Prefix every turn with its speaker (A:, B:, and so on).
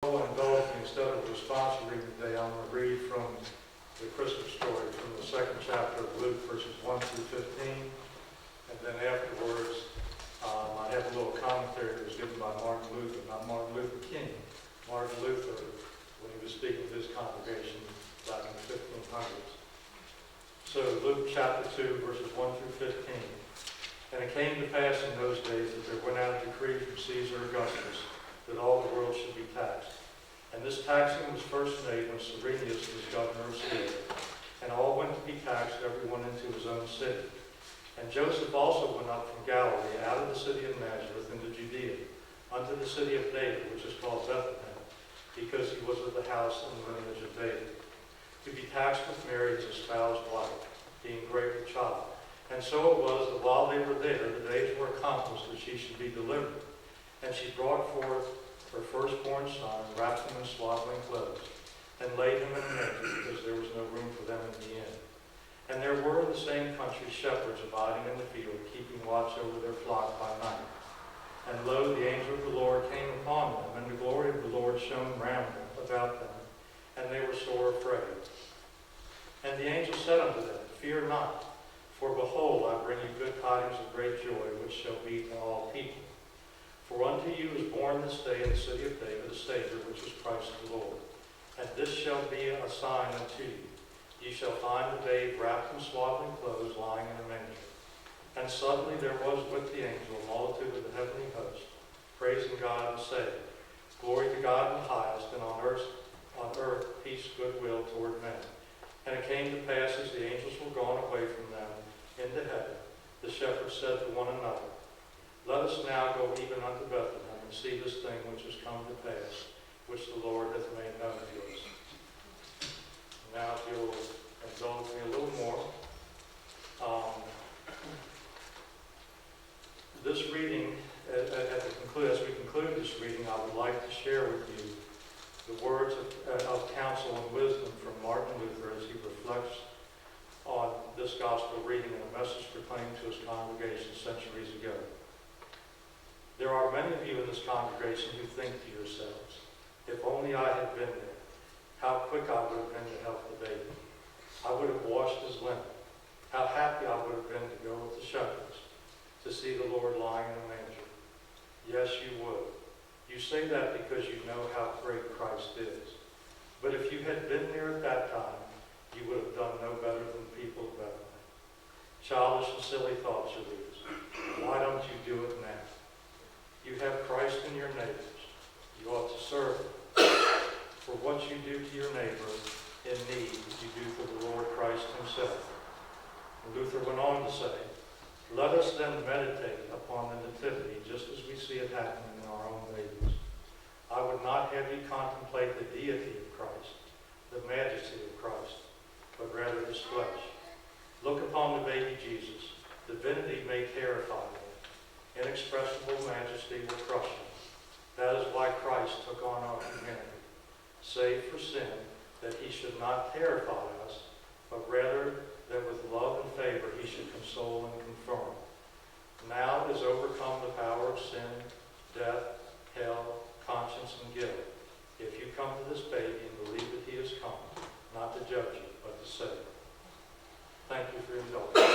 A: Indulge me, instead of the response reading today, I'm going to read from the Christmas story from the second chapter of Luke, verses 1 through 15. And then afterwards, I have a little commentary that was given by Martin Luther, not Martin Luther King. Martin Luther, when he was speaking to his congregation back in the 1500s. So Luke chapter 2, verses 1 through 15. And it came to pass in those days that there went out a decree from Caesar Augustus that all the world should be taxed. And this taxing was first made when Cyrenius was governor of Syria. And all went to be taxed, everyone into his own city. And Joseph also went up from Galilee, out of the city of Nazareth, into Judea, unto the city of David, which is called Bethlehem, because he was of the house and the lineage of David, to be taxed with Mary, his espoused wife, being great with child. And so it was that while they were there, the days were accomplished that she should be delivered. And she brought forth her firstborn son, wrapped him in swaddling clothes, and laid him in a manger, because there was no room for them in the inn. And there were in the same country shepherds abiding in the field, keeping watch over their flock by night. And lo, the angel of the Lord came upon them, and the glory of the Lord shone round them, about them, and they were sore afraid. And the angel said unto them, Fear not, for behold, I bring you good tidings of great joy, which shall be to all people. For unto you is born this day in the city of David a Savior, which is Christ the Lord. And this shall be a sign unto you. Ye shall find the babe wrapped in swaddling clothes, lying in a manger. And suddenly there was with the angel a multitude of the heavenly host, praising God and saying, Glory to God in the highest, and on earth peace, goodwill toward men. And it came to pass, as the angels were gone away from them into heaven, the shepherds said to one another, Let us now go even unto Bethlehem, and see this thing which has come to pass, which the Lord hath made known to us. Now, if you'll indulge me a little more. This reading, as we conclude this reading, I would like to share with you the words of counsel and wisdom from Martin Luther as he reflects on this gospel reading and a message proclaimed to his congregation centuries ago. There are many of you in this congregation who think to yourselves, if only I had been there, how quick I would have been to help the baby. I would have washed his linen. How happy I would have been to go with the shepherds to see the Lord lying in a manger. Yes, you would. You say that because you know how great Christ is. But if you had been there at that time, you would have done no better than the people of Bethlehem. Childish and silly thoughts are these. Why don't you do it now? You have Christ in your neighbors. You ought to serve them. For what you do to your neighbor in need, you do for the Lord Christ himself. And Luther went on to say, Let us then meditate upon the nativity just as we see it happening in our own babies. I would not have you contemplate the deity of Christ, the majesty of Christ, but rather his flesh. Look upon the baby Jesus. Divinity may terrify him. Inexpressible majesty will crush him. That is why Christ took on our humanity, save for sin, that he should not terrify us, but rather that with love and favor he should console and confirm. Now is overcome the power of sin, death, hell, conscience, and guilt. If you come to this baby and believe that he has come, not to judge you, but to save. Thank you for your indulgence.